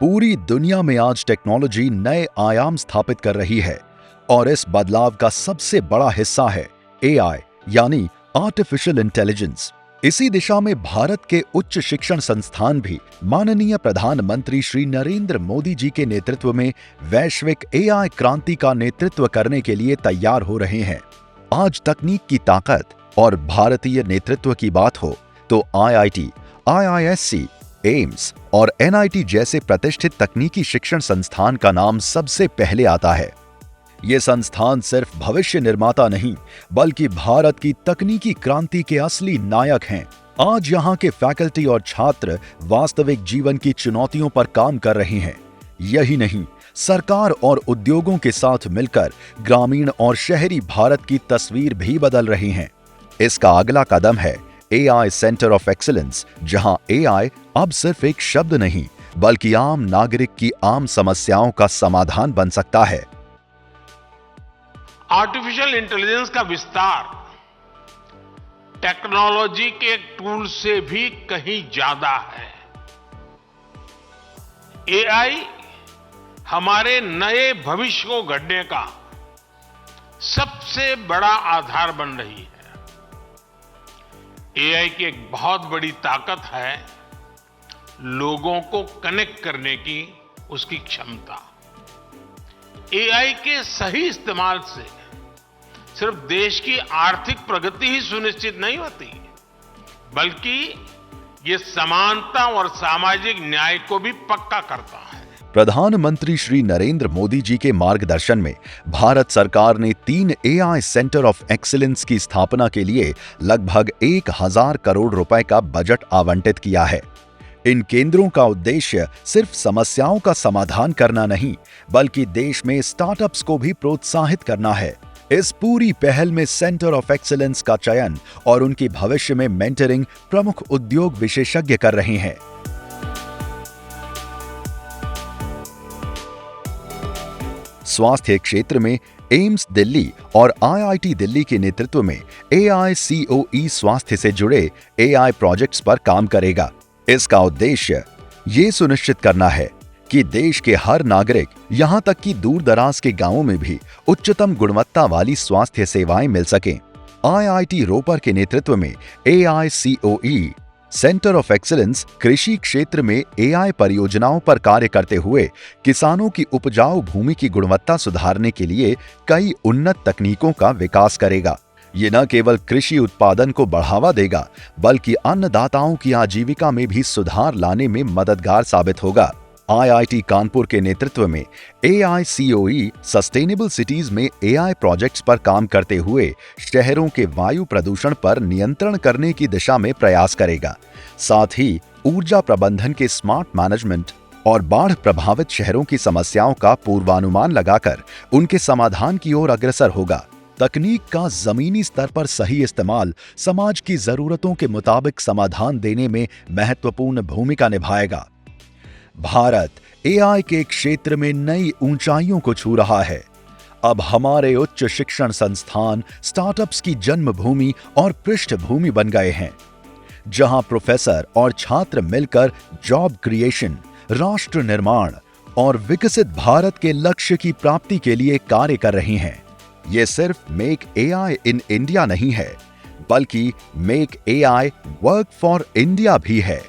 पूरी दुनिया में आज टेक्नोलॉजी नए आयाम स्थापित कर रही है और इस बदलाव का सबसे बड़ा हिस्सा है एआई यानी आर्टिफिशियल इंटेलिजेंस। इसी दिशा में भारत के उच्च शिक्षण संस्थान भी माननीय प्रधानमंत्री श्री नरेंद्र मोदी जी के नेतृत्व में वैश्विक एआई क्रांति का नेतृत्व करने के लिए तैयार हो रहे हैं। आज तकनीक की ताकत और भारतीय नेतृत्व की बात हो तो आईआईटी, आईआईएससी, एम्स और एनआईटी जैसे प्रतिष्ठित तकनीकी शिक्षण संस्थान का नाम सबसे पहले आता है। ये संस्थान सिर्फ भविष्य निर्माता नहीं बल्कि भारत की तकनीकी क्रांति के असली नायक हैं। आज यहाँ के फैकल्टी और छात्र वास्तविक जीवन की चुनौतियों पर काम कर रहे हैं। यही नहीं, सरकार और उद्योगों के साथ मिलकर ग्रामीण और शहरी भारत की तस्वीर भी बदल रही हैं। इसका अगला कदम है एआई सेंटर ऑफ एक्सीलेंस, जहां एआई अब सिर्फ एक शब्द नहीं बल्कि आम नागरिक की आम समस्याओं का समाधान बन सकता है। आर्टिफिशियल इंटेलिजेंस का विस्तार टेक्नोलॉजी के टूल से भी कहीं ज्यादा है। एआई हमारे नए भविष्य को गढ़ने का सबसे बड़ा आधार बन रही है। एआई की एक बहुत बड़ी ताकत है लोगों को कनेक्ट करने की उसकी क्षमता। एआई के सही इस्तेमाल से सिर्फ देश की आर्थिक प्रगति ही सुनिश्चित नहीं होती बल्कि ये समानता और सामाजिक न्याय को भी पक्का करता है। प्रधानमंत्री श्री नरेंद्र मोदी जी के मार्गदर्शन में भारत सरकार ने 3 एआई सेंटर ऑफ एक्सीलेंस की स्थापना के लिए लगभग 1000 करोड़ रुपए का बजट आवंटित किया है। इन केंद्रों का उद्देश्य सिर्फ समस्याओं का समाधान करना नहीं बल्कि देश में स्टार्टअप्स को भी प्रोत्साहित करना है। इस पूरी पहल में सेंटर ऑफ एक्सीलेंस का चयन और उनकी भविष्य में मेंटरिंग प्रमुख उद्योग विशेषज्ञ कर रहे हैं। स्वास्थ्य क्षेत्र में एम्स दिल्ली और आईआईटी दिल्ली के नेतृत्व में एआईसीओई स्वास्थ्य से जुड़े एआई प्रोजेक्ट्स पर काम करेगा। इसका उद्देश्य ये सुनिश्चित करना है कि देश के हर नागरिक यहां तक कि दूर दराज के गांवों में भी उच्चतम गुणवत्ता वाली स्वास्थ्य सेवाएं मिल सकें। आईआईटी रोपर के नेतृत्व में एआईसीओई सेंटर ऑफ एक्सीलेंस कृषि क्षेत्र में एआई परियोजनाओं पर कार्य करते हुए किसानों की उपजाऊ भूमि की गुणवत्ता सुधारने के लिए कई उन्नत तकनीकों का विकास करेगा। ये न केवल कृषि उत्पादन को बढ़ावा देगा बल्कि अन्नदाताओं की आजीविका में भी सुधार लाने में मददगार साबित होगा। आईआईटी कानपुर के नेतृत्व में एआईसीओई सस्टेनेबल सिटीज में एआई प्रोजेक्ट्स पर काम करते हुए शहरों के वायु प्रदूषण पर नियंत्रण करने की दिशा में प्रयास करेगा। साथ ही ऊर्जा प्रबंधन के स्मार्ट मैनेजमेंट और बाढ़ प्रभावित शहरों की समस्याओं का पूर्वानुमान लगाकर उनके समाधान की ओर अग्रसर होगा। तकनीक का जमीनी स्तर पर सही इस्तेमाल समाज की जरूरतों के मुताबिक समाधान देने में महत्वपूर्ण भूमिका निभाएगा। भारत एआई के क्षेत्र में नई ऊंचाइयों को छू रहा है। अब हमारे उच्च शिक्षण संस्थान स्टार्टअप्स की जन्मभूमि और पृष्ठभूमि बन गए हैं, जहां प्रोफेसर और छात्र मिलकर जॉब क्रिएशन, राष्ट्र निर्माण और विकसित भारत के लक्ष्य की प्राप्ति के लिए कार्य कर रहे हैं। ये सिर्फ मेक एआई इन इंडिया नहीं है बल्कि make AI work for India भी है।